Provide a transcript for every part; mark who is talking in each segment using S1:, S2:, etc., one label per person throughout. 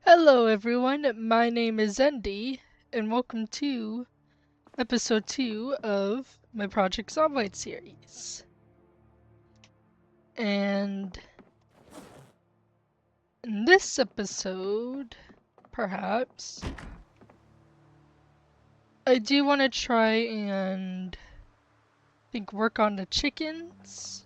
S1: Hello everyone, my name is Zendi, and welcome to episode 2 of my Project Zomboid series. And in this episode, perhaps, I do want to try and work on the chickens.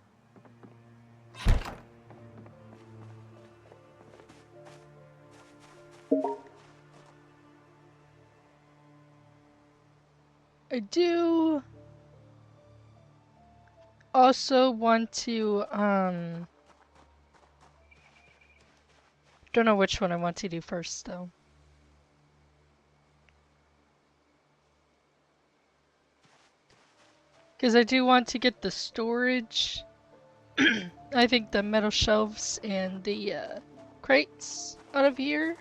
S1: I do also want to, don't know which one I want to do first though. Because I do want to get the storage, I think the metal shelves and the crates out of here.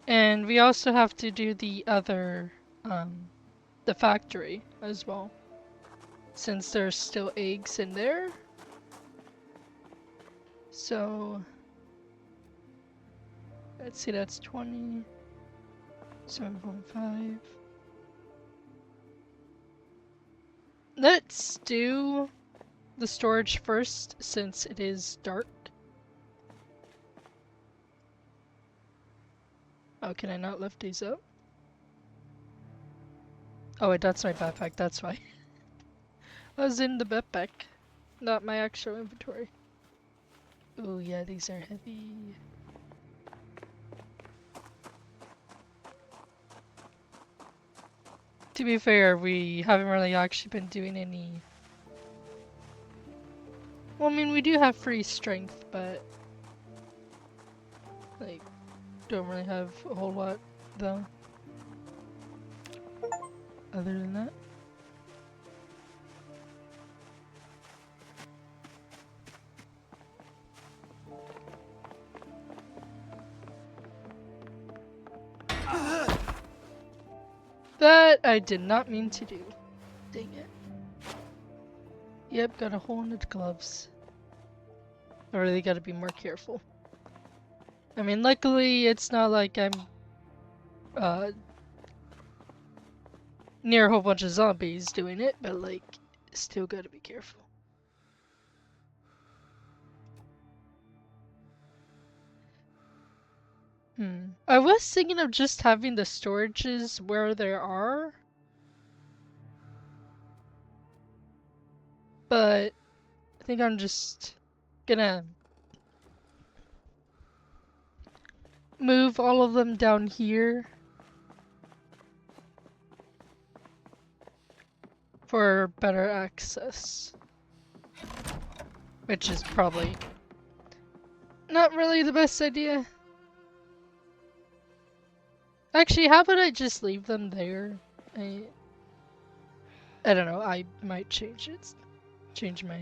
S1: And we also have to do the other, the factory as well. Since there's still eggs in there. So, let's see, that's 20, 7.5. Let's do the storage first since it is dark. Oh, can I not lift these up? Oh wait, that's my backpack, that's why. I was in the backpack, not my actual inventory. Oh yeah, these are heavy. To be fair, we haven't really actually been doing any... Well, I mean, we do have free strength, but... like, don't really have a whole lot, though. Other than that. That I did not mean to do. Dang it. Yep, got a hole in the gloves. I really gotta be more careful. I mean, luckily it's not like I'm near a whole bunch of zombies doing it, but like, still gotta be careful. I was thinking of just having the storages where there are. But I think I'm just gonna move all of them down here for better access. Which is probably not really the best idea. Actually, how about I just leave them there? I don't know, I might change my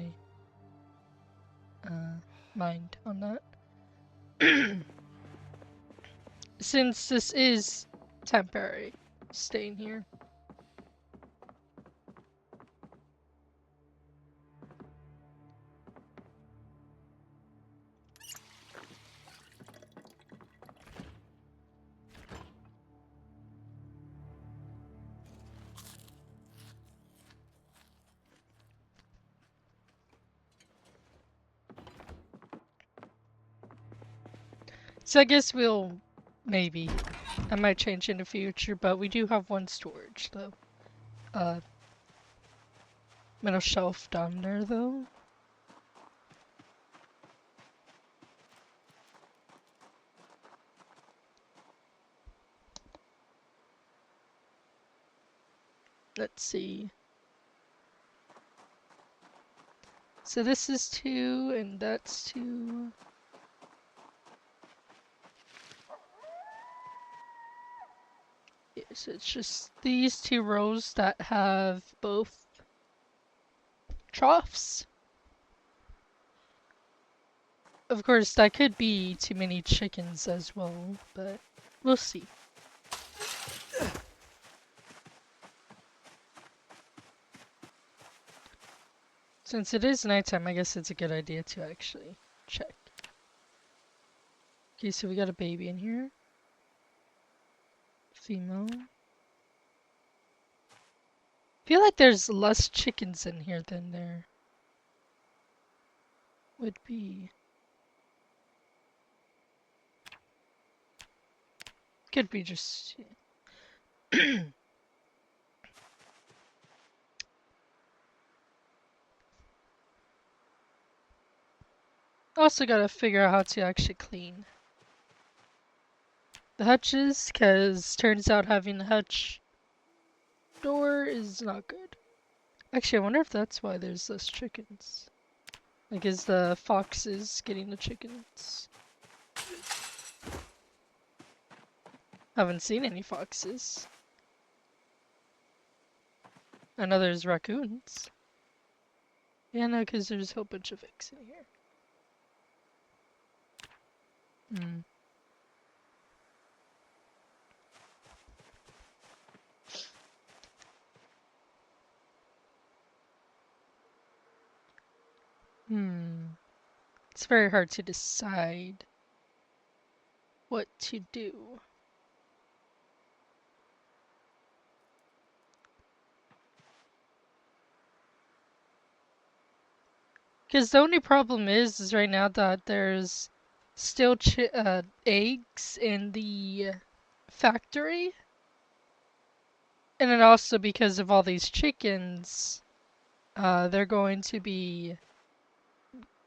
S1: mind on that. Since this is temporary, staying here. So I guess we'll, maybe, I might change in the future, but we do have one storage though. Metal shelf down there though. Let's see. So this is 2, and that's 2. Yeah, so it's just these 2 rows that have both troughs. Of course, that could be too many chickens as well, but we'll see. Since it is nighttime, I guess it's a good idea to actually check. Okay, so we got a baby in here. Female. I feel like there's less chickens in here than there would be. Could be just... Also gotta figure out how to actually clean the hutches, because turns out having a hutch door is not good. Actually, I wonder if that's why there's less chickens. Like, is the foxes getting the chickens? Haven't seen any foxes. I know there's raccoons. Yeah, no, because there's a whole bunch of eggs in here. It's very hard to decide what to do. Because the only problem is right now that there's still eggs in the factory. And then also because of all these chickens, they're going to be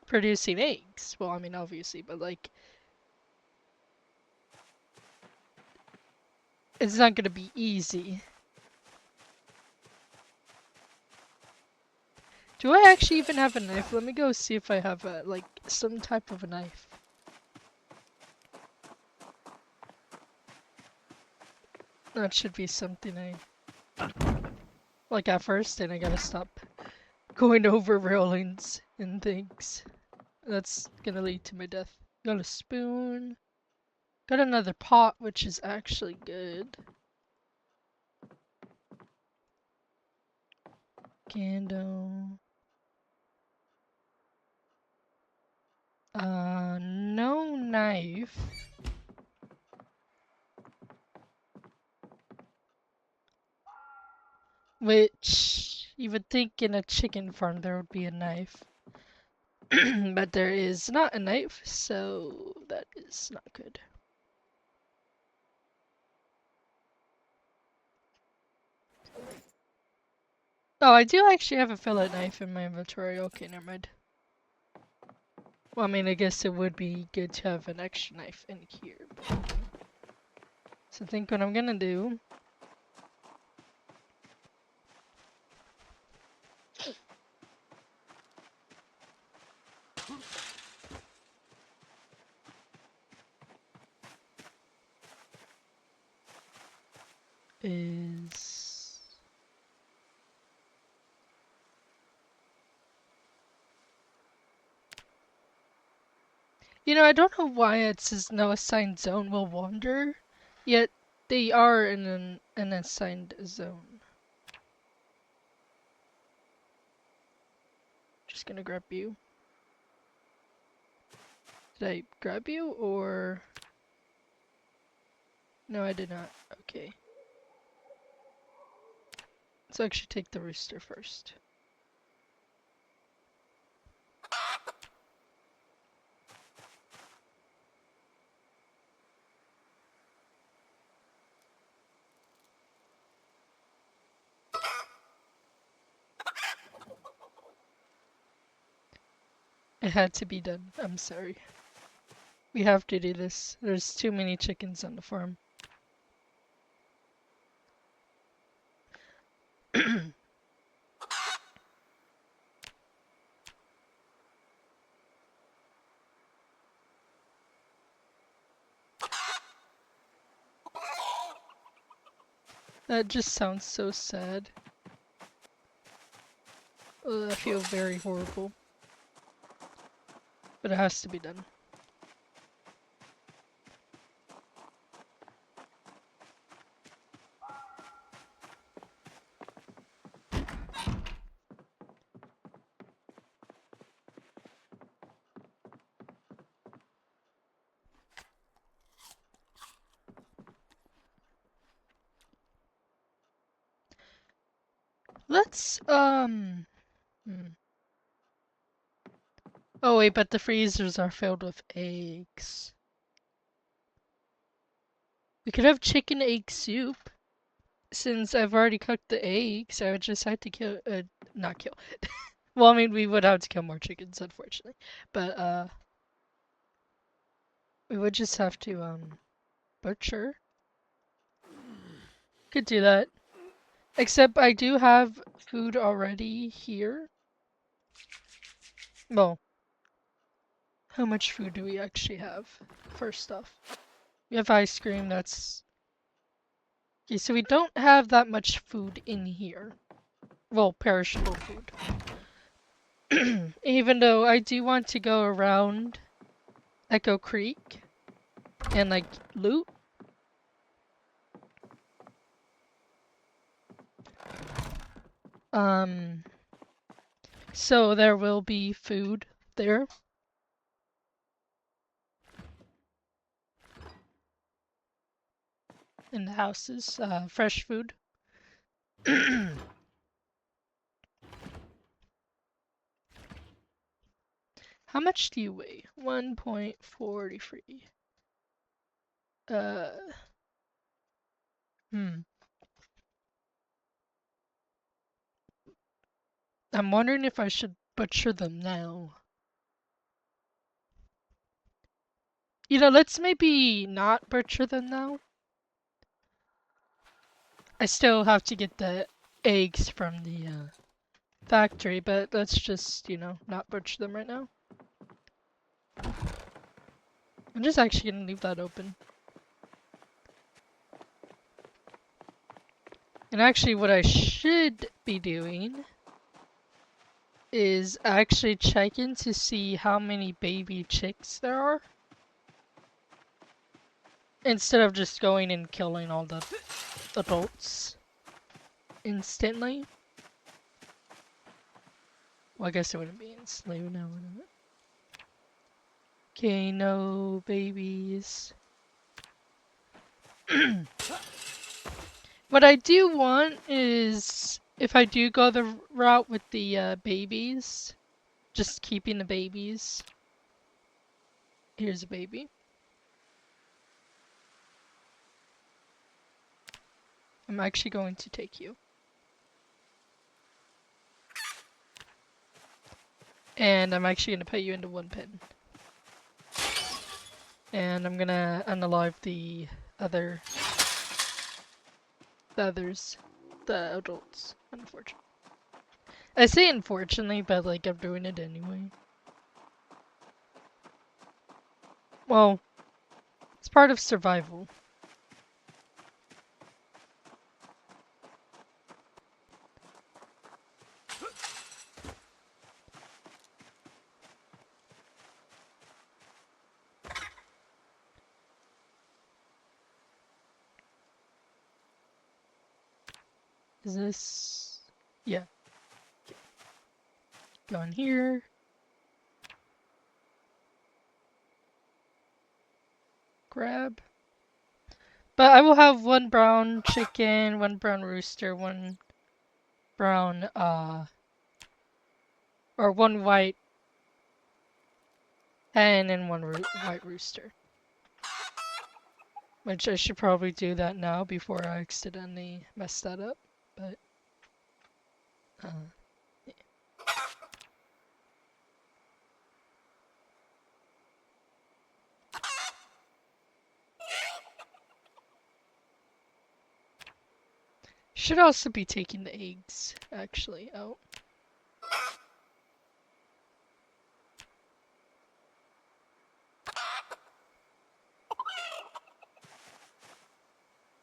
S1: producing eggs. Well, I mean, obviously, but like, it's not going to be easy. Do I actually even have a knife? Let me go see if I have a, like, some type of a knife. That should be something I like at first, and I gotta stop going over railings and things. That's gonna lead to my death. Got a spoon. Got another pot, which is actually good. Candle. No knife. Which you would think in a chicken farm there would be a knife. But there is not a knife, so that is not good. Oh, I do actually have a fillet knife in my inventory. Okay, never mind. Well, I mean, I guess it would be good to have an extra knife in here. So I think what I'm gonna do is... You know, I don't know why it says no assigned zone will wander, yet they are in an assigned zone. Just gonna grab you. Did I grab you, or... No, I did not. Okay. Let's actually take the rooster first. It had to be done. I'm sorry. We have to do this. There's too many chickens on the farm. That just sounds so sad. I feel very horrible. But it has to be done. Let's, Oh wait, but the freezers are filled with eggs. We could have chicken egg soup. Since I've already cooked the eggs, I would just have to kill, not kill. Well, I mean, we would have to kill more chickens, unfortunately. But, we would just have to, butcher. Could do that. Except I do have food already here. Well, how much food do we actually have? First off. We have ice cream, that's... Okay, so we don't have that much food in here. Well, perishable food. Even though I do want to go around Echo Creek and, like, loot. So there will be food there. In the houses, fresh food. How much do you weigh? 1.43. Uh, I'm wondering if I should butcher them now. You know, let's maybe not butcher them now. I still have to get the eggs from the factory, but let's just, you know, not butcher them right now. I'm just actually gonna leave that open. And actually what I should be doing is actually checking to see how many baby chicks there are. Instead of just going and killing all the adults instantly. Well, I guess it wouldn't be enslaved now, wouldn't it? Okay, no babies. What I do want is, if I do go the route with the babies, just keeping the babies. Here's a baby. I'm actually going to take you. And I'm actually going to put you into one pen. And I'm gonna unalive the others. The adults, unfortunately. I say unfortunately, but like I'm doing it anyway. Well, it's part of survival. Is this... Yeah. Okay. Go in here. Grab. But I will have one brown chicken, one brown rooster, one brown, or one white hen and one white rooster. Which I should probably do that now before I accidentally mess that up, but... yeah. Should also be taking the eggs, actually, out.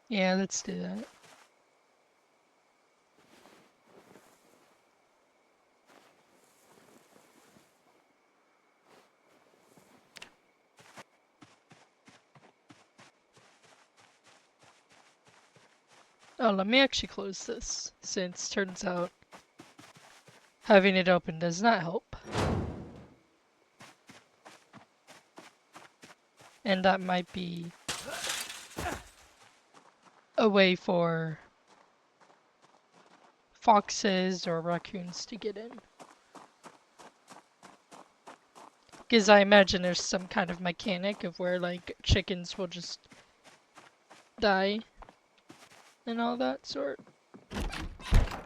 S1: Yeah, let's do that. Oh, let me actually close this, since turns out having it open does not help. And that might be a way for foxes or raccoons to get in. Because I imagine there's some kind of mechanic of where, like, chickens will just die and all that sort. Of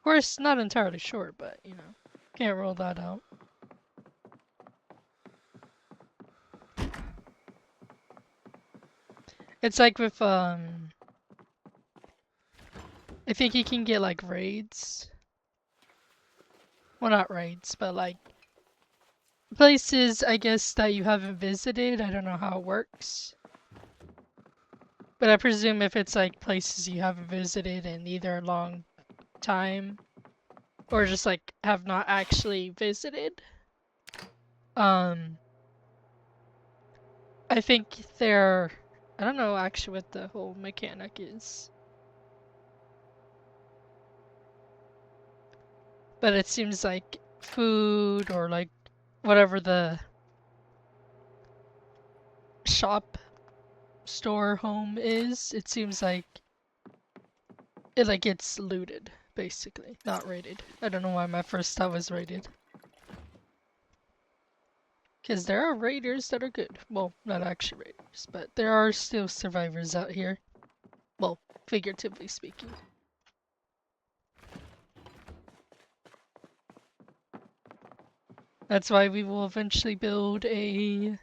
S1: course, not entirely sure, but, you know, can't rule that out. It's like with, I think you can get, like, raids. Well, not raids, but, like, places, I guess, that you haven't visited. I don't know how it works. But I presume if it's, like, places you haven't visited in either a long time or just, like, have not actually visited, I think they're... I don't know actually what the whole mechanic is. But it seems like food or, like, whatever the shop, store, home is, it seems like it, like, gets looted, basically. Not raided. I don't know why my first thought was raided. Because there are raiders that are good. Well, not actually raiders, but there are still survivors out here. Well, figuratively speaking. That's why we will eventually build a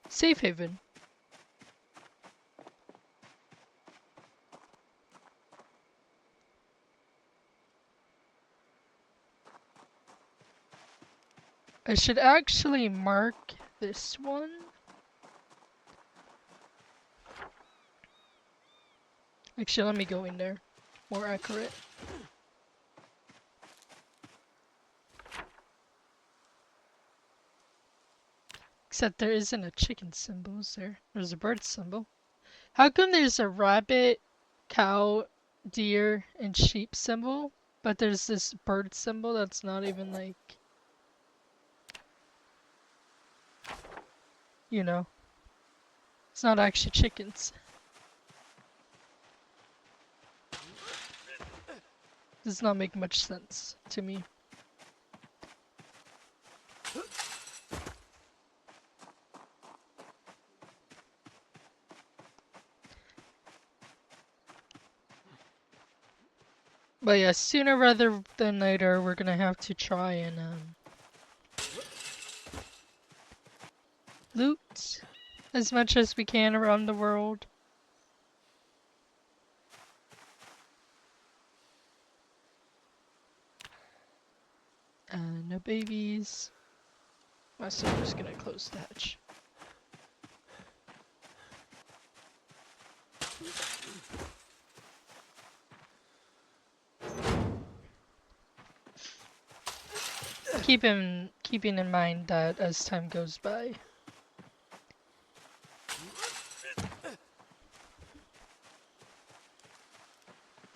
S1: safe haven. I should actually mark this one. Actually, let me go in there. More accurate. Except there isn't a chicken symbol, is there? There's a bird symbol. How come there's a rabbit, cow, deer, and sheep symbol, but there's this bird symbol that's not even, like, you know, it's not actually chickens. Does not make much sense to me. But yeah, sooner rather than later, we're gonna have to try and loot as much as we can around the world. No babies. So I'm just gonna close the hatch. Keeping in mind that as time goes by,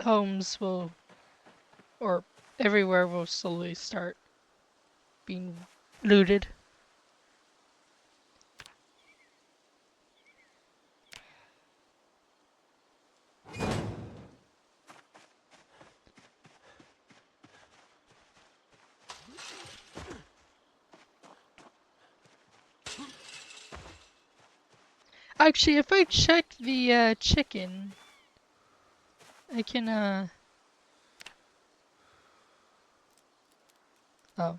S1: homes will, or everywhere will slowly start being looted. Actually, if I check the chicken, I can oh.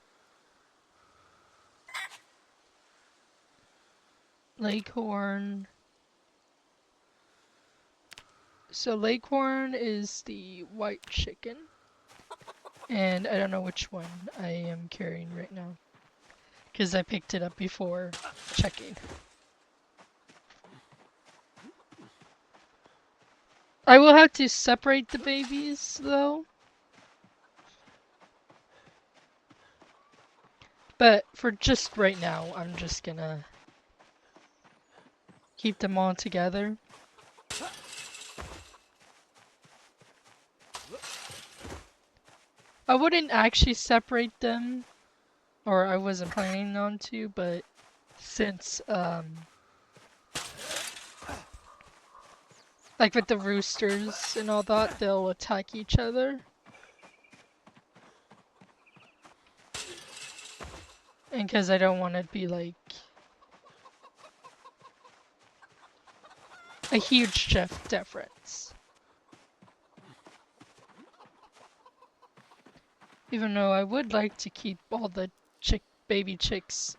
S1: Leghorn. So Leghorn is the white chicken. And I don't know which one I am carrying right now. Because I picked it up before checking. I will have to separate the babies, though. But for just right now, I'm just gonna keep them all together. I wouldn't actually separate them, or I wasn't planning on to, but since, like with the roosters and all that, they'll attack each other. And because I don't want it to be like a huge difference. Even though I would like to keep all the baby chicks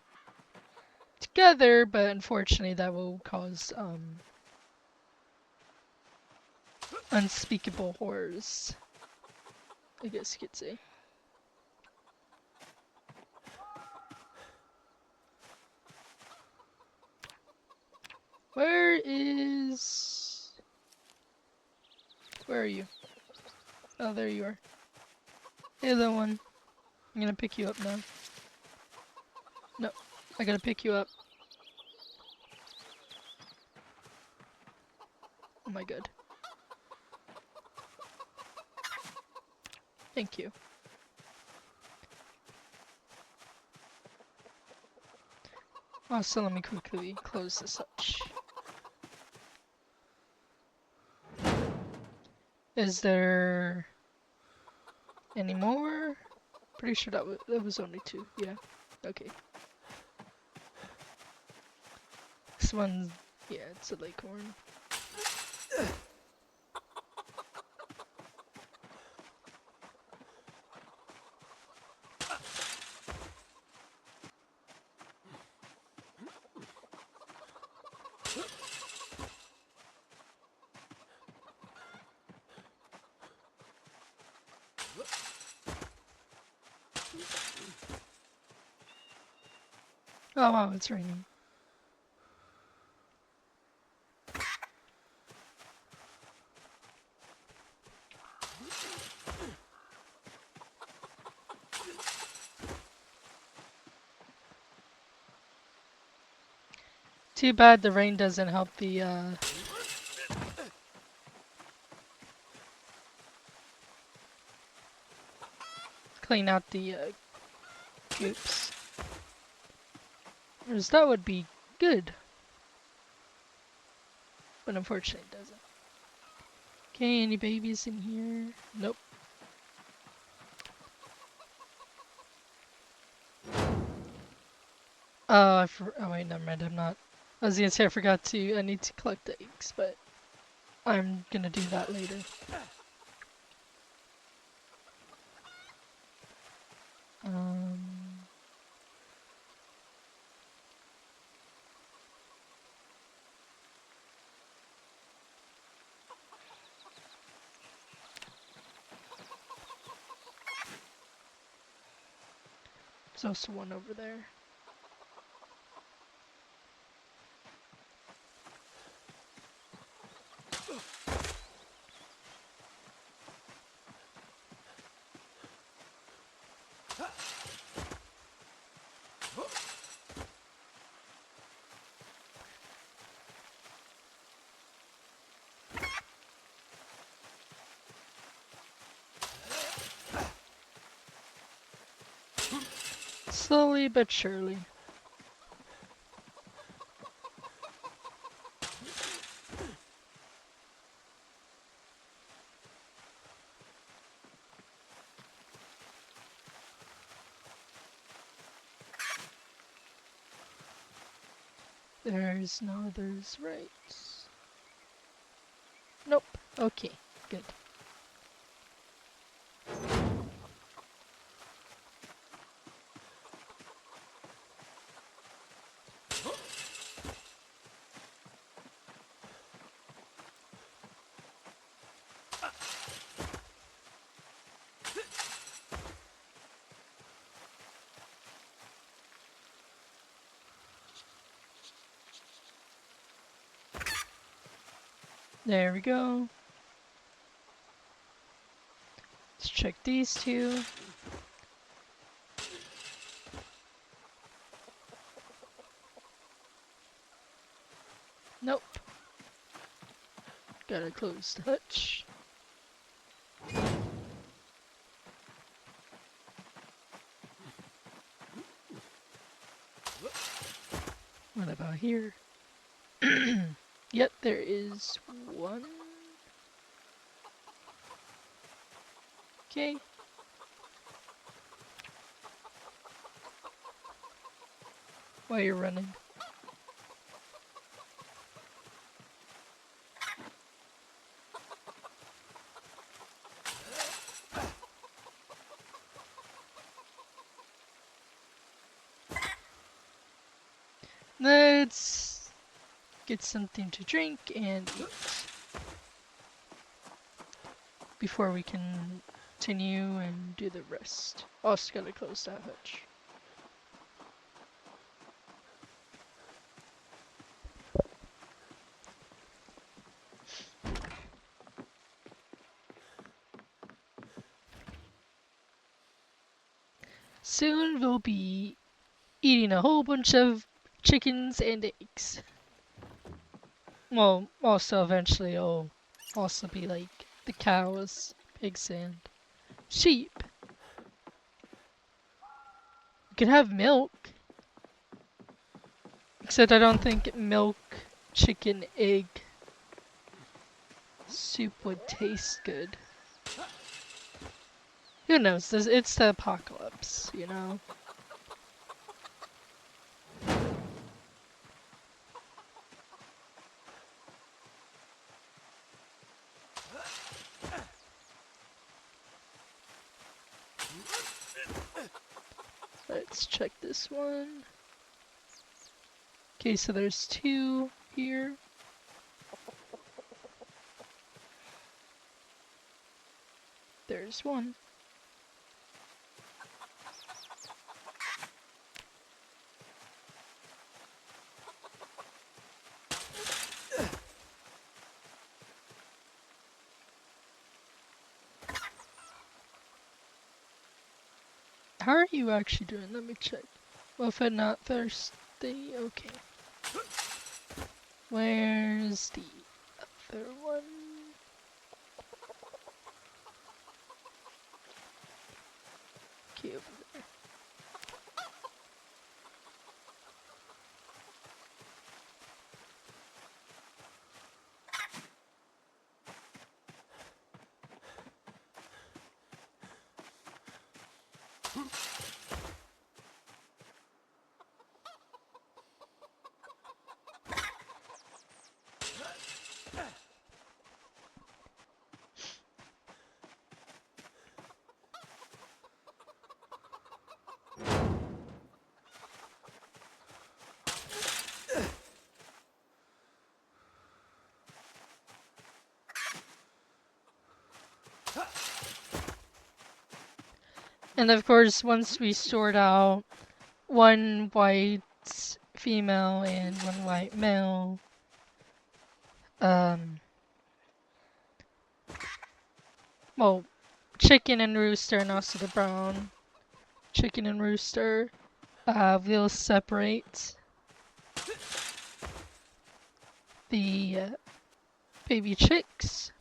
S1: together, but unfortunately that will cause unspeakable horrors, I guess you could say. Where are you? Oh, there you are. Hey, little one. I'm gonna pick you up now. No, I gotta pick you up. Oh my god. Thank you. Also, let me quickly close this hutch. Is there any more? Pretty sure that was only 2. Yeah. Okay. This one, yeah, it's a leghorn. Oh wow, it's raining. Too bad the rain doesn't help the clean out the coops. Whereas that would be good. But unfortunately it doesn't. Okay, any babies in here? Nope. Oh, oh wait, never mind, I'm not. I was gonna say I need to collect the eggs, but I'm gonna do that later. Um... There's also one over there. Slowly but surely. There's no others, right? Nope. Okay, good. There we go. Let's check these 2. Nope. Gotta close the hutch. What about here? Yep, there is one. Okay. While you're running. Let's get something to drink and eat before we can continue and do the rest. Also gotta close that hutch. Soon we'll be eating a whole bunch of chickens and eggs. Well, also eventually it'll also be like the cows, pigs, and sheep. You could have milk. Except I don't think milk, chicken, egg soup would taste good. Who knows? It's the apocalypse, you know? Let's check this one. Okay, so there's 2 here. There's 1. How are you actually doing? Let me check. Well, if I'm not thirsty, okay. Where's the other one? Okay, over there. And of course, once we sort out 1 white female and 1 white male, well, chicken and rooster and also the brown chicken and rooster, we'll separate the baby chicks.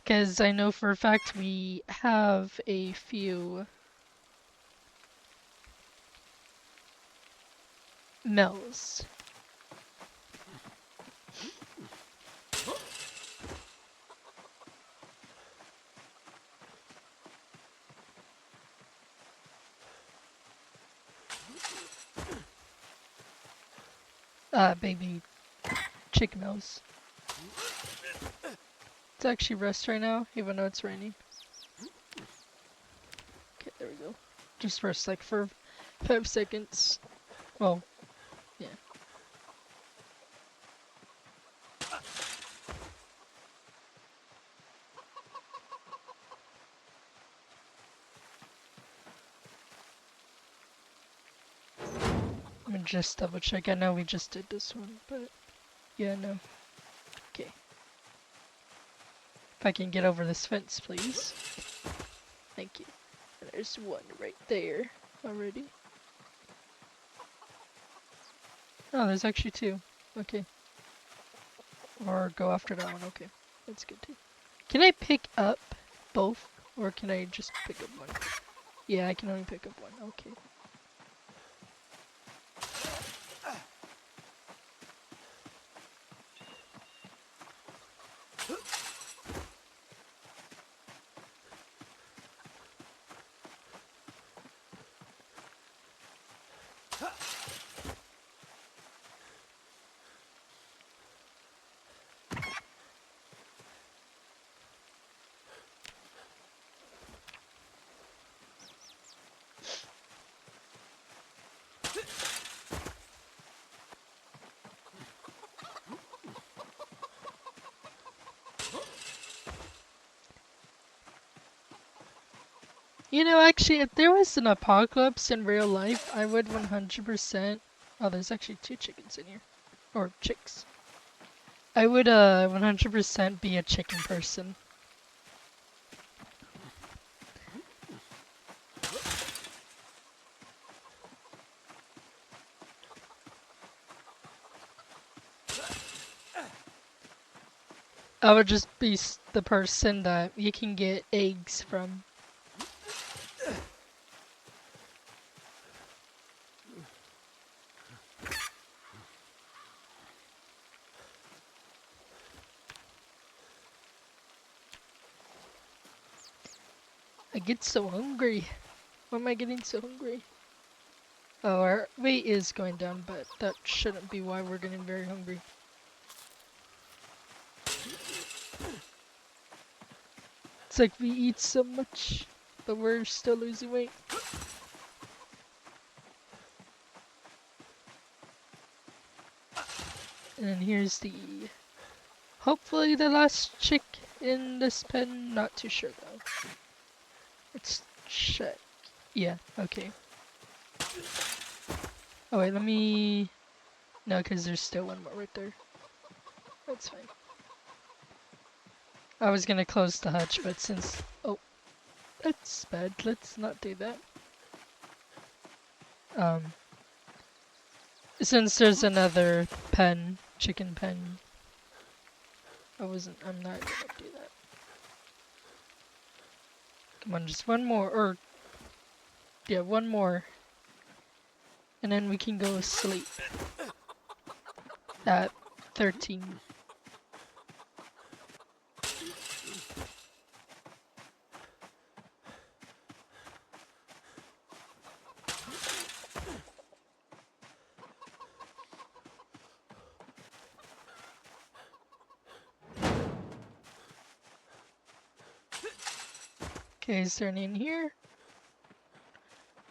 S1: Because I know for a fact we have a few males. Baby chick males. It's actually rest right now, even though it's raining. Okay, there we go. Just rest like for 5 seconds. Well, yeah. Let me just double check. I know we just did this one, but yeah, no. Okay. If I can get over this fence, please. Thank you. And there's 1 right there already. Oh, there's actually 2. Okay. Or go after that one. Okay. That's good too. Can I pick up both? Or can I just pick up 1? Yeah, I can only pick up 1. Okay. You know, actually, if there was an apocalypse in real life, I would 100%. Oh, there's actually 2 chickens in here. Or chicks. I would 100% be a chicken person. I would just be the person that you can get eggs from. I get so hungry. Why am I getting so hungry? Oh, our weight is going down, but that shouldn't be why we're getting very hungry. It's like we eat so much, but we're still losing weight. And then here's the... hopefully the last chick in this pen. Not too sure though. Let's check. Yeah, okay. Oh wait, let me... no, because there's still one more right there. That's fine. I was gonna close the hatch, but since... oh, that's bad. Let's not do that. Since there's another pen, chicken pen, I'm not gonna do that. Come on, just one more, or... yeah, one more. And then we can go sleep. At 13. Okay, is there any in here?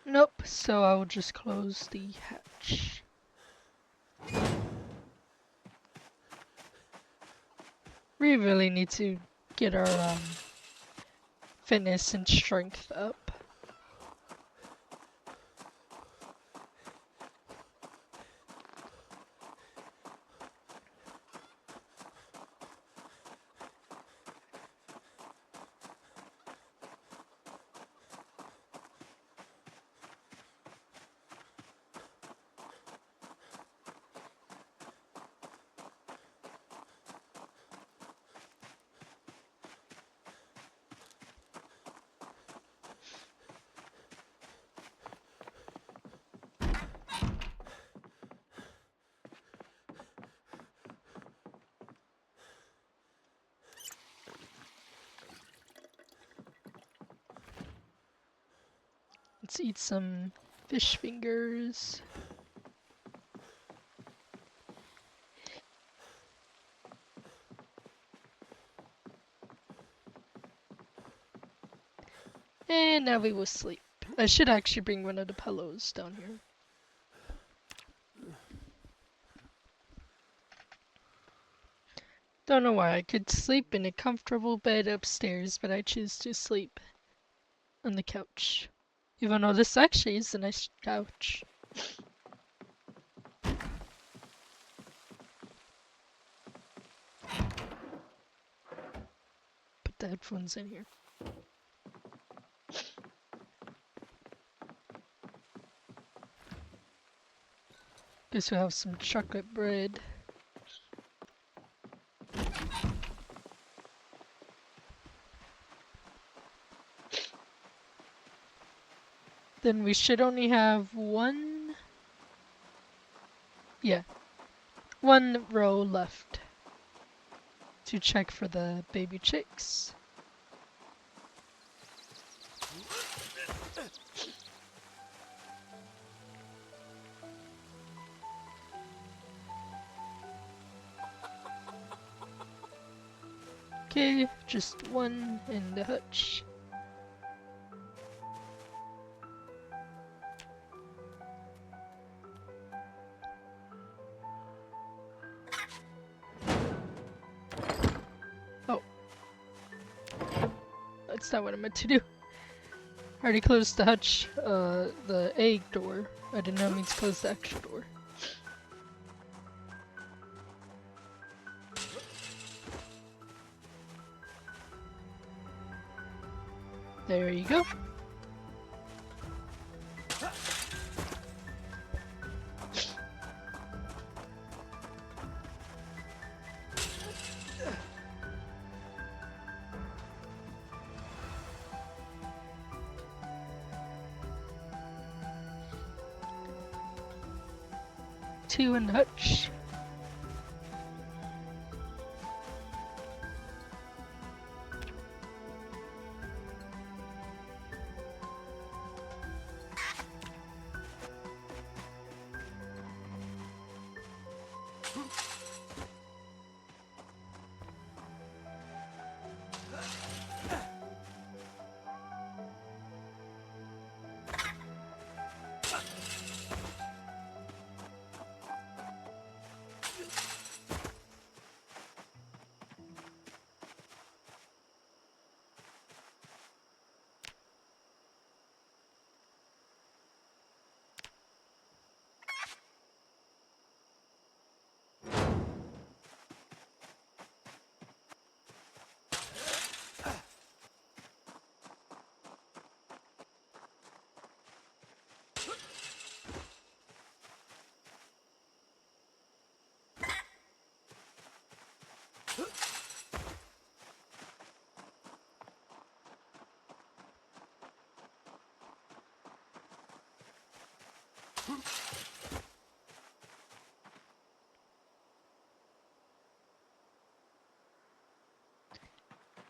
S1: Nope, so I will just close the hatch. We really need to get our fitness and strength up. Let's eat some fish fingers. And now we will sleep. I should actually bring one of the pillows down here. Don't know why. I could sleep in a comfortable bed upstairs, but I choose to sleep on the couch. Even though this actually is a nice couch. Put the headphones in here. Guess we'll have some chocolate bread. Then we should only have one... yeah. One row left to check for the baby chicks. Okay, just one in the hutch. Oh. That's not what I meant to do. I already closed the hutch, the egg door. I did not mean to close the extra door. There you go. Two in the hutch.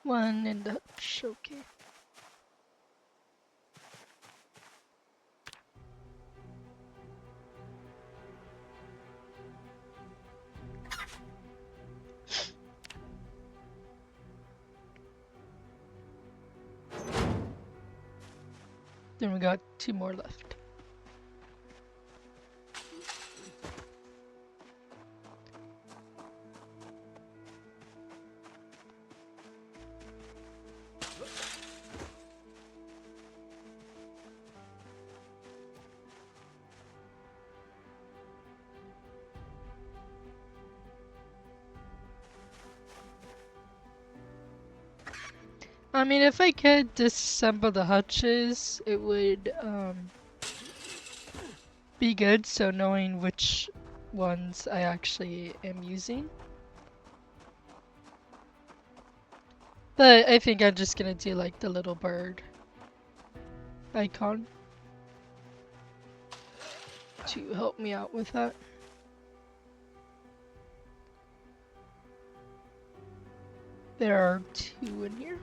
S1: One in the hutch, okay. Then we got two more left. I mean, if I could disassemble the hutches, it would be good, so knowing which ones I actually am using. But I think I'm just gonna do like the little bird icon to help me out with that. There are two in here.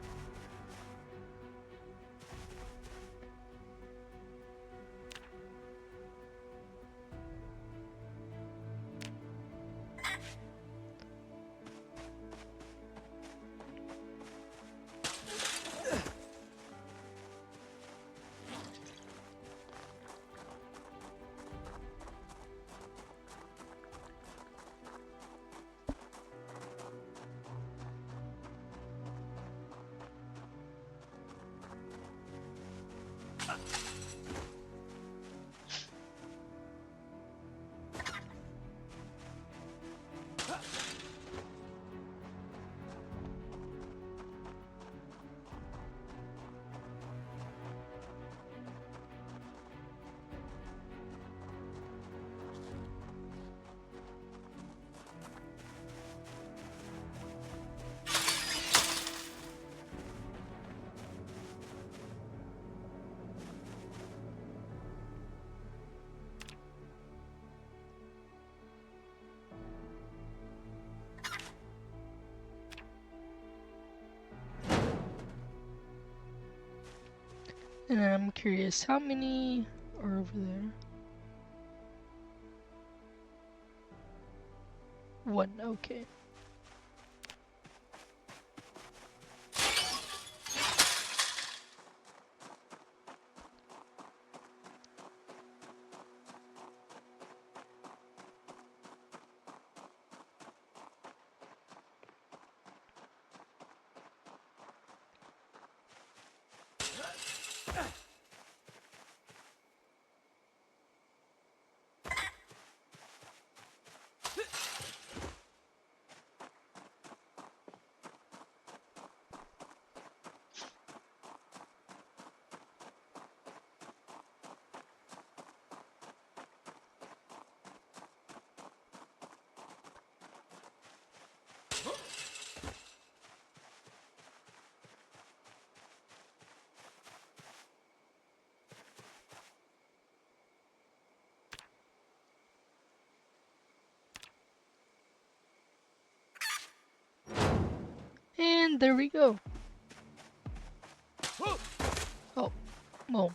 S1: And I'm curious, how many are over there? One, okay. And there we go. Oh, well.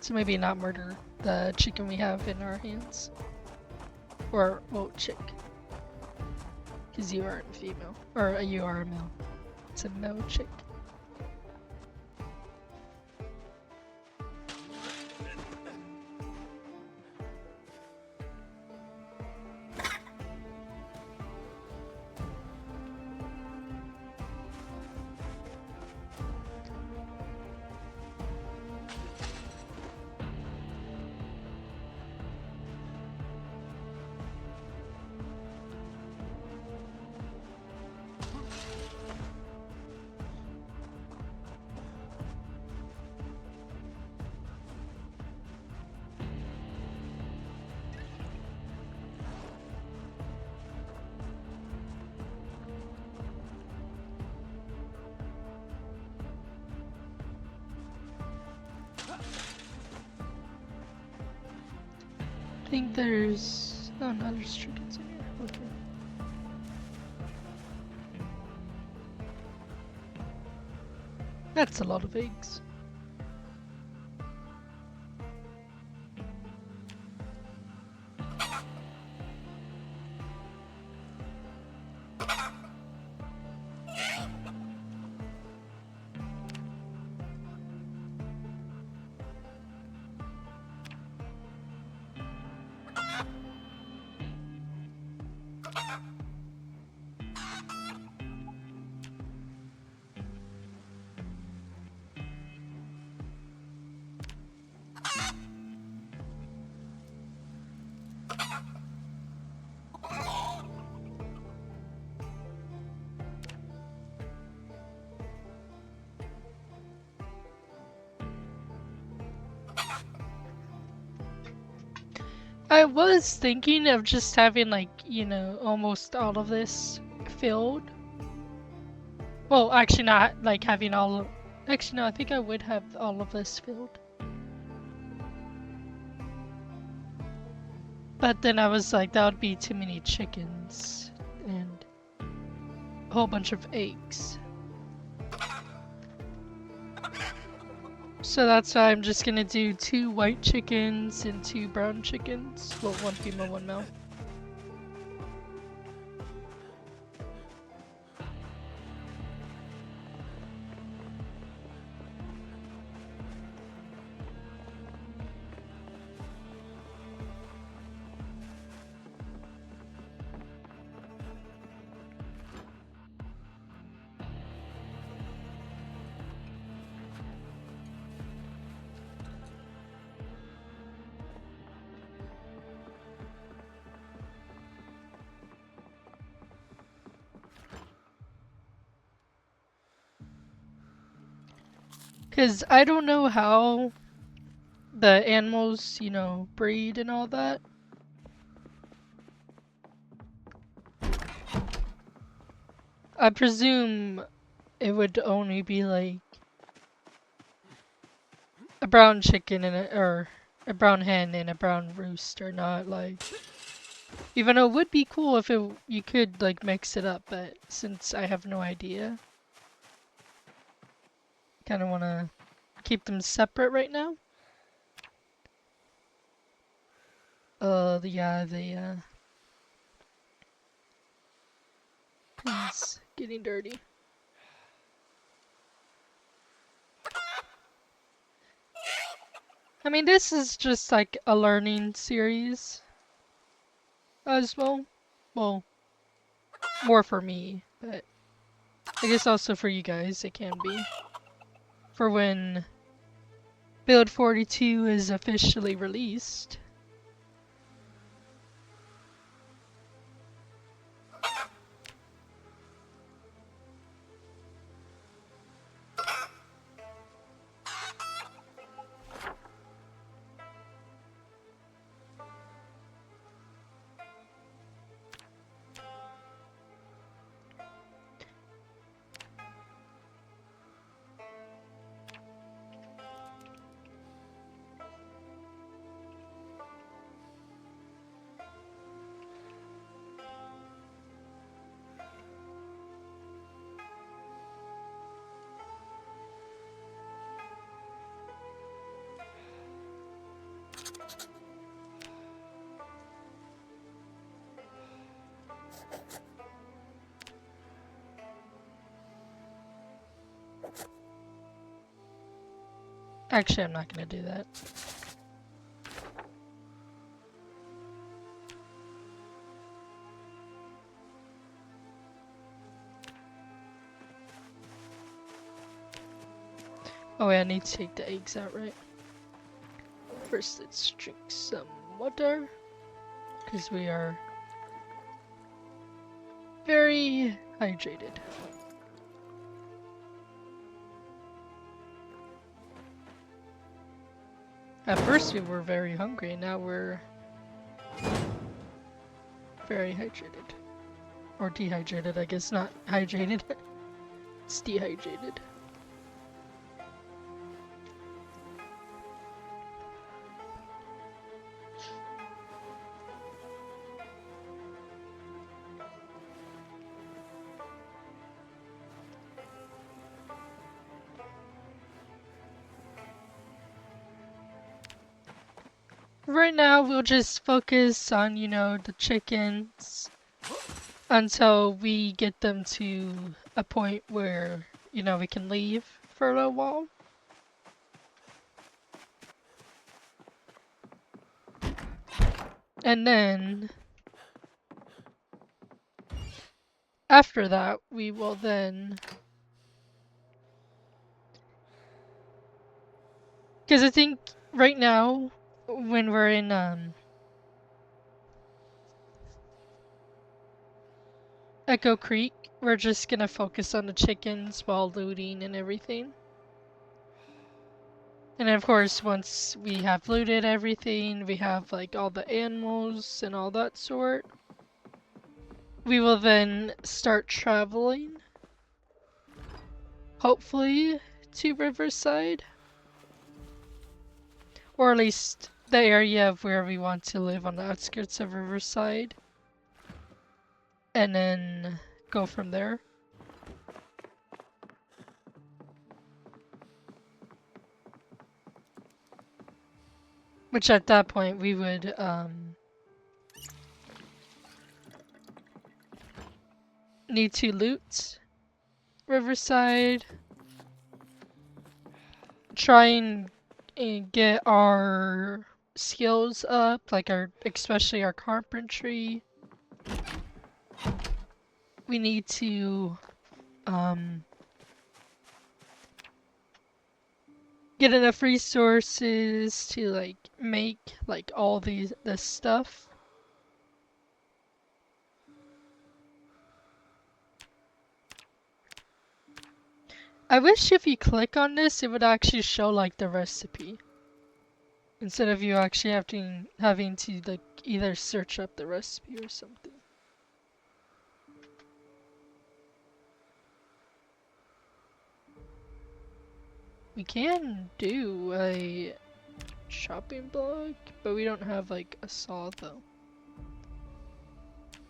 S1: So maybe not murder the chicken we have in our hands. Or, well, chick. Because you aren't a female. Or you are a male. It's a male chick. I think there's... Oh, no, there's chickens in here. Okay. That's a lot of eggs. I was thinking of just having, like, you know, almost all of this filled. Well, actually not, like, having all of... Actually, no, I think I would have all of this filled. But then I was like, that would be too many chickens. And a whole bunch of eggs. So that's why I'm just gonna do 2 white chickens and 2 brown chickens. Well, 1 female, 1 male. Because I don't know how the animals, you know, breed and all that. I presume it would only be like a brown chicken and or a brown hen and a brown rooster, not like... Even though it would be cool if you could like mix it up, but since I have no idea, kind of want to keep them separate right now. It's getting dirty. I mean, this is just like a learning series as well. Well, more for me, but I guess also for you guys it can be. For when Build 42 is officially released. Actually, I'm not gonna do that. Oh wait, I need to take the eggs out, right? First, let's drink some water, because we are very hydrated. At first we were very hungry, now we're very hydrated. Or dehydrated, I guess, not hydrated. It's dehydrated. Right now, we'll just focus on, you know, the chickens until we get them to a point where, you know, we can leave for a little while. And then, after that, we will then... Because I think right now, when we're in, Echo Creek, we're just gonna focus on the chickens while looting and everything. And of course, once we have looted everything, we have like all the animals and all that sort, we will then start traveling, hopefully, to Riverside. Or at least the area of where we want to live on the outskirts of Riverside. And then go from there. Which at that point we would, need to loot Riverside. Try and get our skills up, like especially our carpentry. We need to, get enough resources to like make like all this stuff. I wish if you click on this, it would actually show like the recipe. Instead of you actually having to like either search up the recipe or something. We can do a chopping block, but we don't have like a saw though.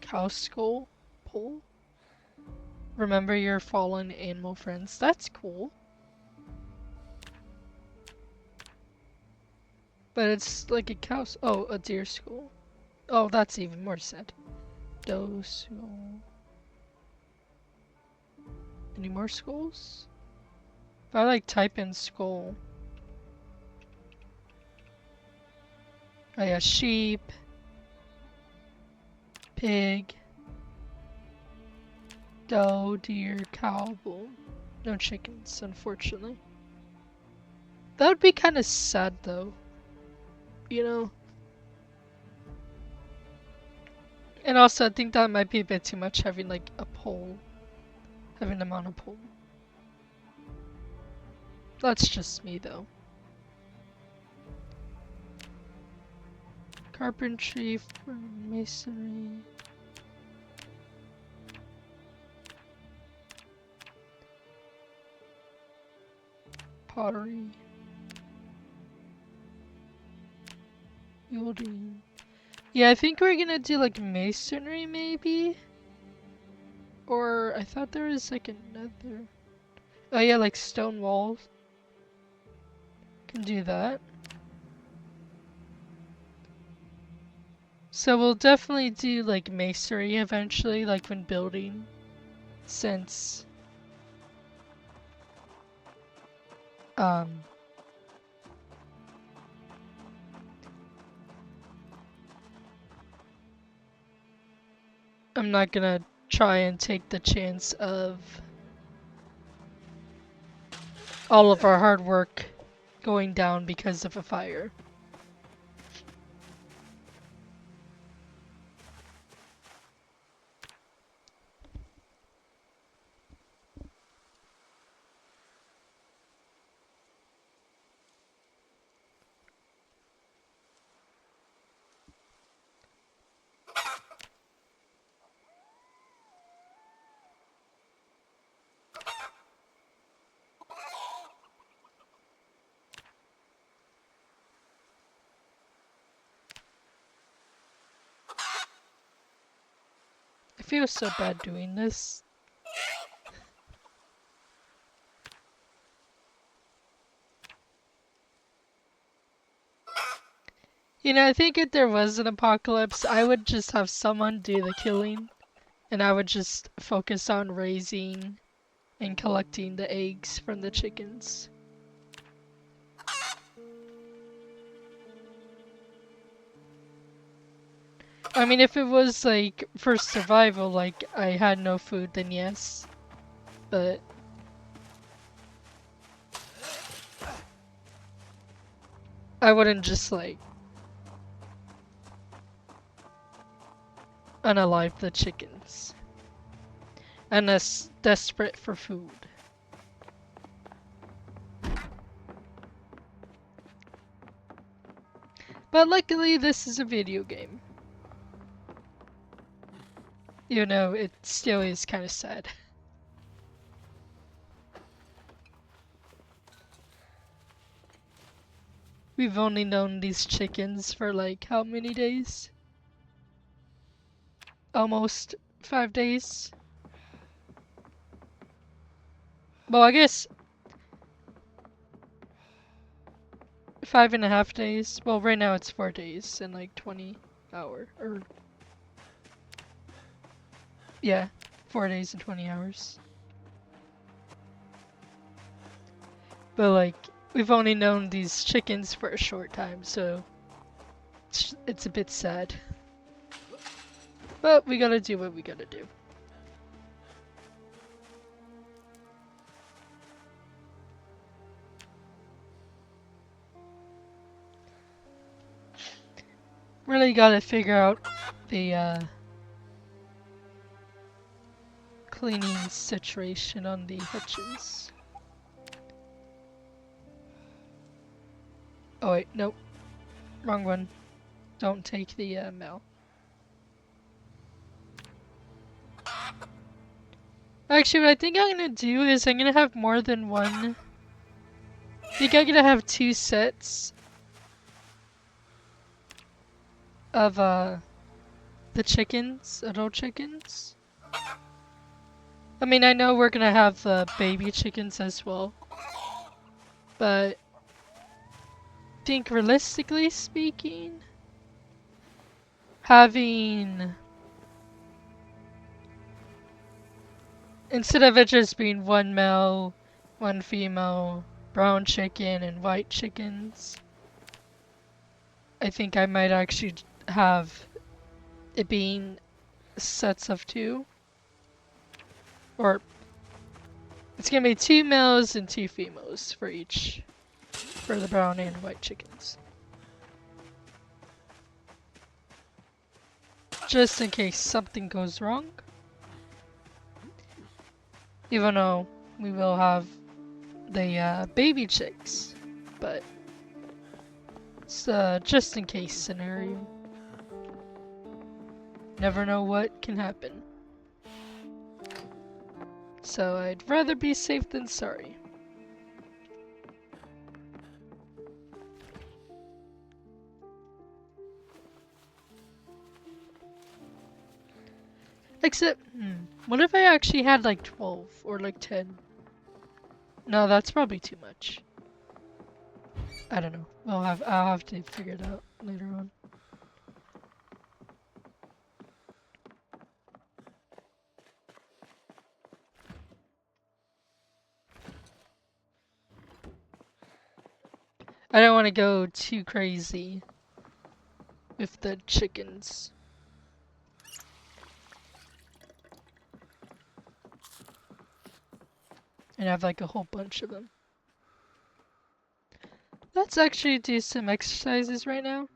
S1: Cow skull pole. Remember your fallen animal friends. That's cool. But it's like a cow. Oh, a deer skull. Oh, that's even more sad. Doe skull. Any more skulls? If I like type in skull. Oh yeah, sheep. Pig. Doe, deer, cow, bull. No chickens, unfortunately. That would be kind of sad though. You know? And also, I think that might be a bit too much having like a pole. Having them on a pole. That's just me though. Carpentry for masonry. Pottery. Building. Yeah, I think we're gonna do like masonry maybe? Or I thought there was like another. Oh yeah, like stone walls. Can do that. So we'll definitely do like masonry eventually, like when building. Since I'm not gonna try and take the chance of all of our hard work going down because of a fire. I feel so bad doing this. You know, I think if there was an apocalypse, I would just have someone do the killing, and I would just focus on raising and collecting the eggs from the chickens. I mean, if it was like for survival, like I had no food, then yes. But I wouldn't just like unalive the chickens unless desperate for food. But luckily, this is a video game. You know, it still is kind of sad. We've only known these chickens for like how many days? Almost 5 days. Well, I guess 5.5 days. Well, right now it's 4 days and like 20 hours. Or yeah, 4 days and 20 hours. But like, we've only known these chickens for a short time, so it's a bit sad. But we gotta do what we gotta do. Really gotta figure out the cleaning situation on the hutches. Oh wait, nope. Wrong one. Don't take the mail. Actually, what I think I'm gonna do is I'm gonna have more than one. I think I'm gonna have 2 sets of the chickens, adult chickens. I mean, I know we're gonna have baby chickens as well, but I think realistically speaking, having, instead of it just being one male, one female, brown chicken and white chickens, I think I might actually have it being sets of 2. Or it's gonna be 2 males and 2 females for each, for the brown and white chickens. Just in case something goes wrong. Even though we will have the baby chicks, but it's just in case scenario. Never know what can happen. So I'd rather be safe than sorry. Except, what if I actually had like 12 or like 10? No, that's probably too much. I don't know. I'll have to figure it out later on. I don't want to go too crazy with the chickens. And I have like a whole bunch of them. Let's actually do some exercises right now.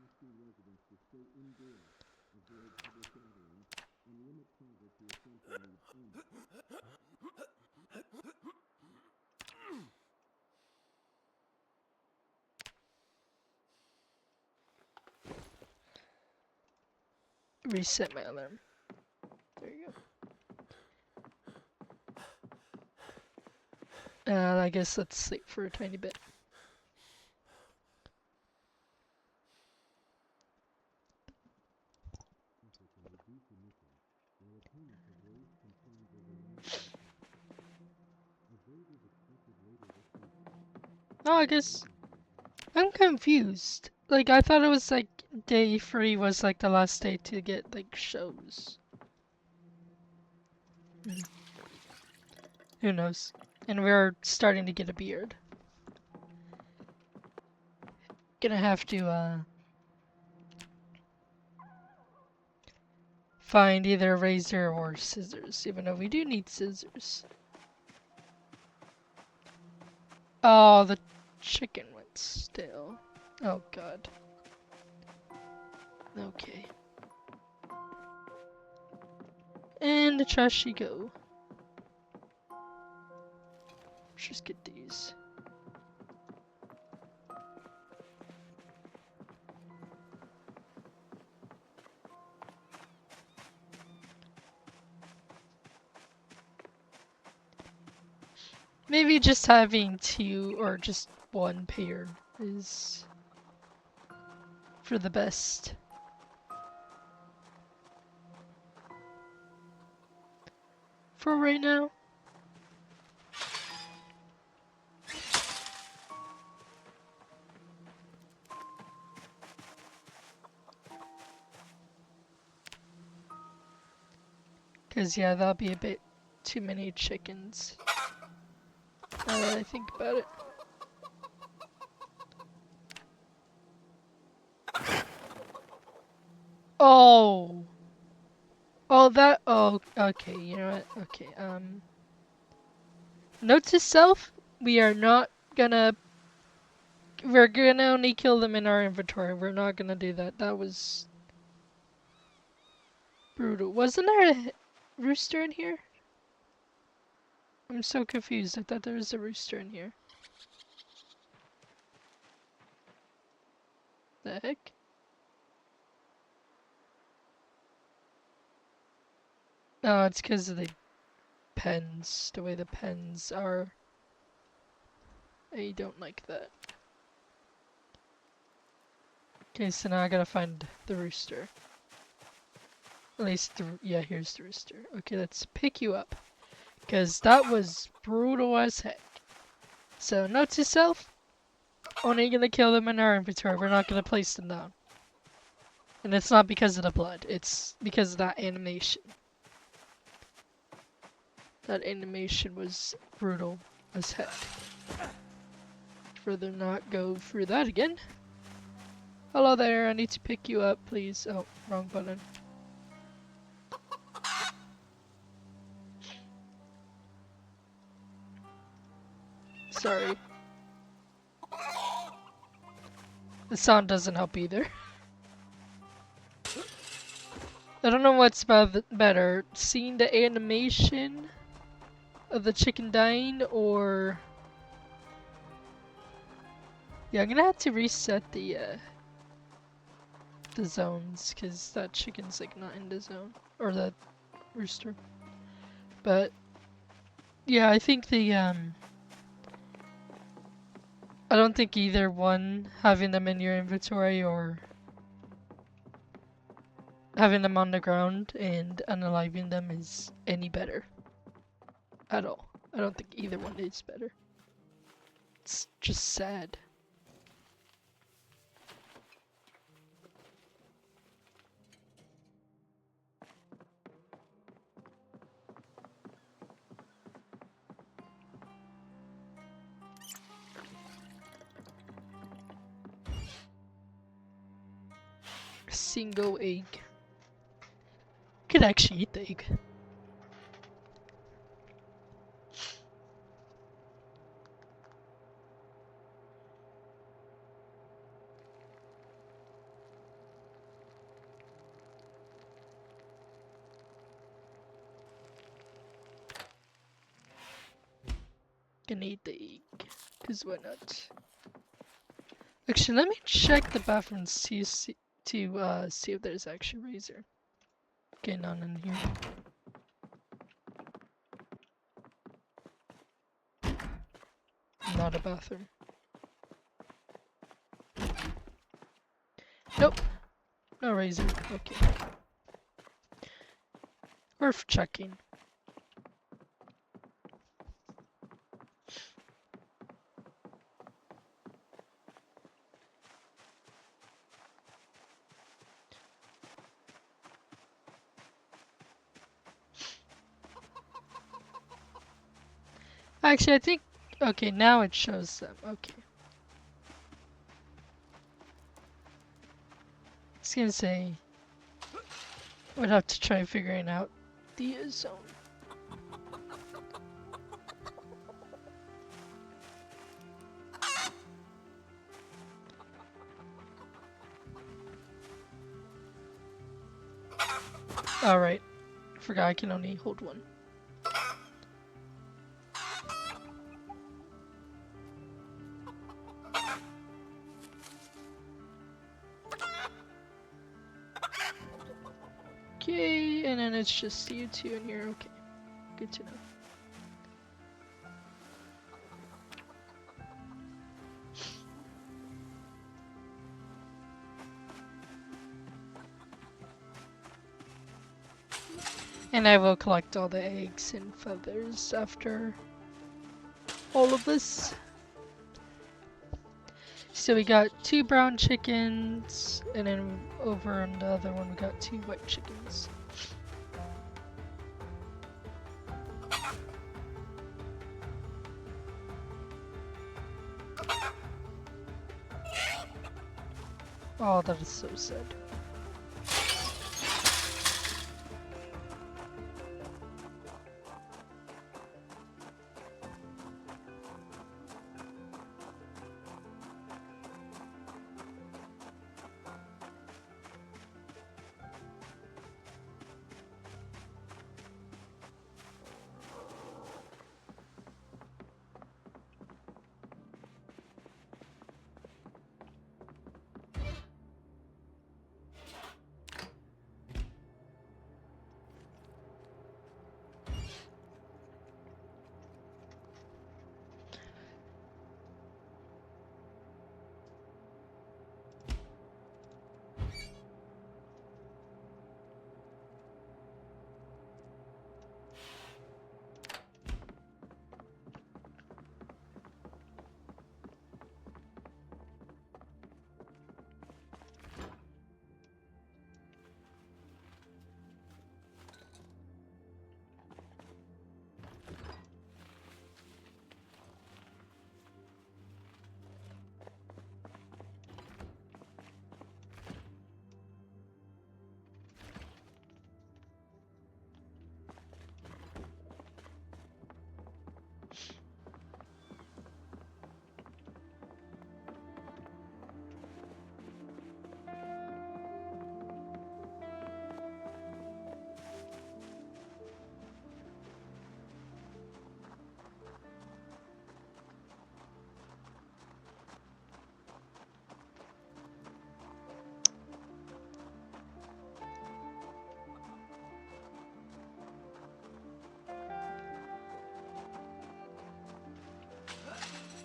S1: Reset my alarm. There you go. I guess let's sleep for a tiny bit. Oh, I guess I'm confused. Like, I thought it was like day 3 was like the last day to get like shows. Who knows? And we're starting to get a beard. Gonna have to find either a razor or scissors, even though we do need scissors. Oh, the chicken went stale. Oh god. Okay. And the trash you go. Let's just get these. Maybe just having 2 or just 1 pair is for the best. For right now. Cause yeah, that'll be a bit too many chickens. Now that I think about it. Oh! Oh, that- oh, okay, you know what? Okay, note to self, we're gonna only kill them in our inventory. We're not gonna do that. That was brutal. Wasn't there a rooster in here? I'm so confused. I thought there was a rooster in here. The heck? No, it's because of the pens. The way the pens are. I don't like that. Okay, so now I gotta find the rooster. At least, yeah, here's the rooster. Okay, let's pick you up. Because that was brutal as heck. So, note to self, only gonna kill them in our inventory. We're not gonna place them down. And it's not because of the blood, it's because of that animation. That animation was brutal as heck. Rather not go through that again. Hello there, I need to pick you up, please. Oh, wrong button. Sorry. The sound doesn't help either. I don't know what's better, seeing the animation of the chicken dying, or... Yeah, I'm gonna have to reset the zones, because that chicken's like not in the zone. Or the rooster. But, yeah, I think I don't think either one, having them in your inventory or having them on the ground and unaliving them is any better. At all. I don't think either one is better. It's just sad. Single egg. Could actually eat the egg. Gonna eat the egg, cause why not? Actually, let me check the bathroom to see if there's actually razor getting on in here. Not a bathroom. Nope. No razor. Okay. Worth checking. Actually, I think... Okay, now it shows them. Okay. I was gonna say... We'd have to try figuring out the zone. Alright. Forgot I can only hold one. Okay, and then it's just you two in here. Okay. Good to know. And I will collect all the eggs and feathers after all of this. So we got 2 brown chickens, and then over on the other one we got 2 white chickens. Oh, that is so sad.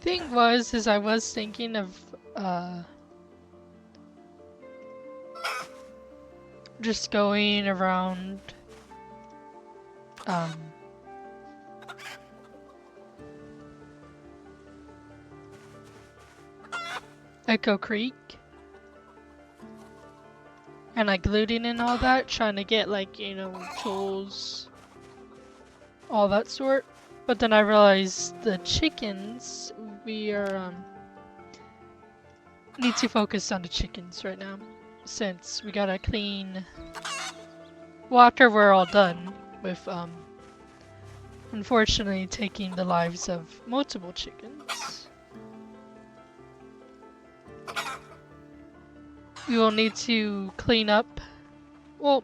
S1: Thing is I was thinking of just going around Echo Creek and like looting and all that, trying to get like, you know, tools, all that sort. But then I realized the chickens, we are need to focus on the chickens right now, since we gotta clean. Well, after we're all done with unfortunately taking the lives of multiple chickens, we will need to clean up. Well,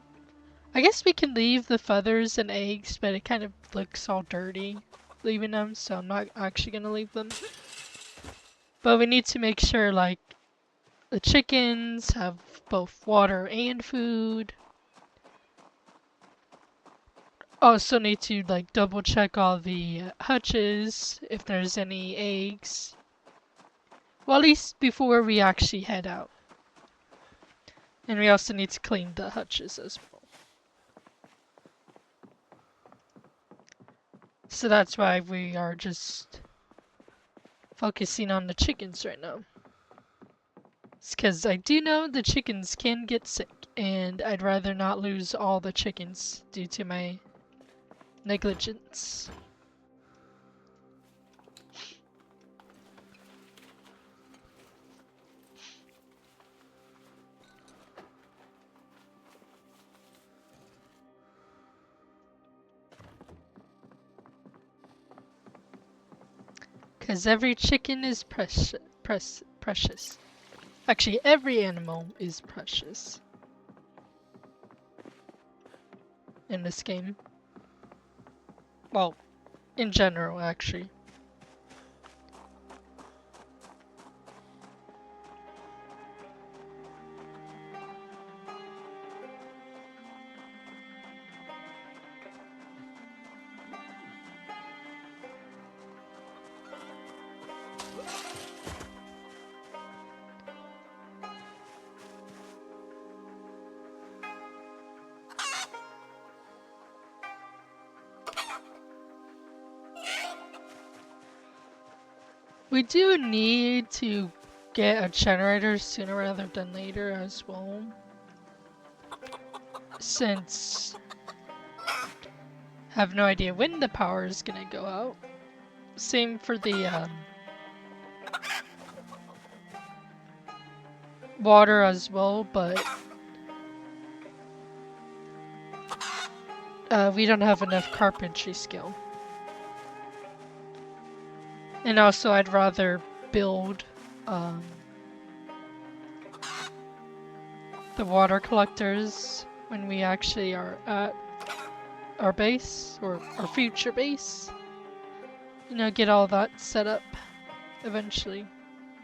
S1: I guess we can leave the feathers and eggs, but it kind of looks all dirty. leaving them, so I'm not actually gonna leave them. But we need to make sure, like, the chickens have both water and food. Also need to, like, double check all the hutches, if there's any eggs. Well, at least before we actually head out. And we also need to clean the hutches as well. So that's why we are just focusing on the chickens right now. It's because I do know the chickens can get sick, and I'd rather not lose all the chickens due to my negligence. Because every chicken is precious. Actually, every animal is precious in this game. Well, in general, actually. We do need to get a generator sooner rather than later as well. Since I have no idea when the power is gonna go out. Same for the water as well, but we don't have enough carpentry skill. And also, I'd rather build the water collectors when we actually are at our base, or our future base. You know, get all that set up eventually.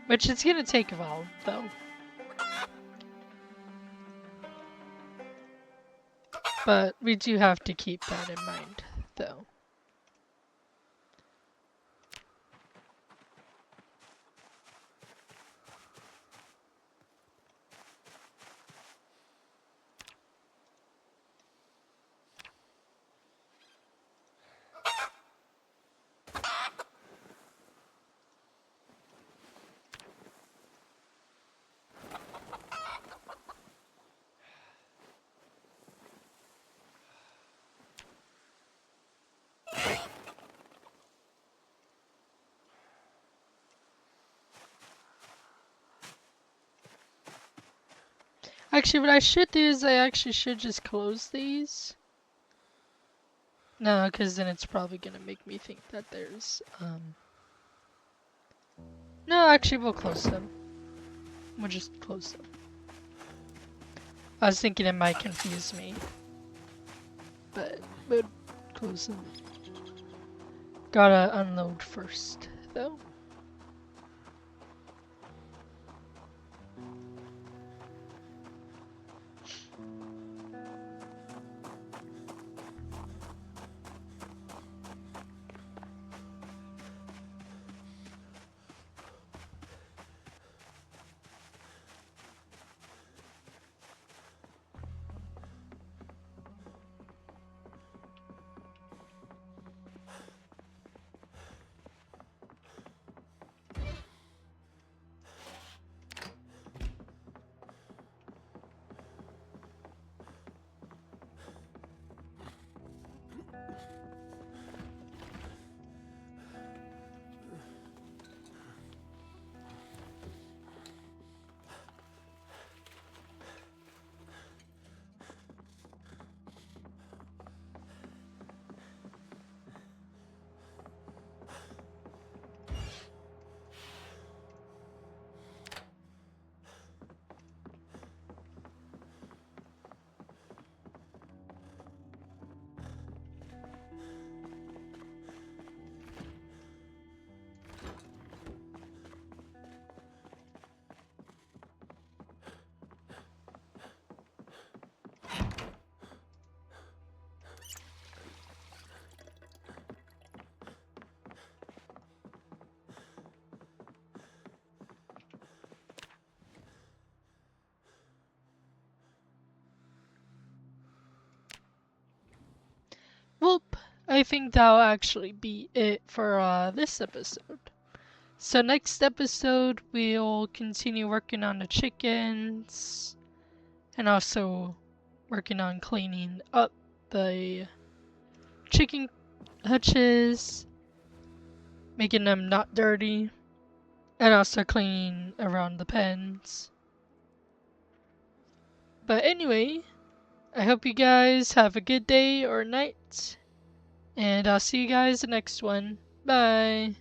S1: Which it's gonna take a while, though. But we do have to keep that in mind, though. Actually, what I should do is I actually should just close these. No, because then it's probably gonna make me think that there's, No, actually, we'll close them. We'll just close them. I was thinking it might confuse me. But we'll close them. Gotta unload first, though. I think that'll actually be it for this episode. So next episode, we'll continue working on the chickens, and also working on cleaning up the chicken hutches, making them not dirty, and also cleaning around the pens. But anyway, I hope you guys have a good day or night, and I'll see you guys the next one. Bye!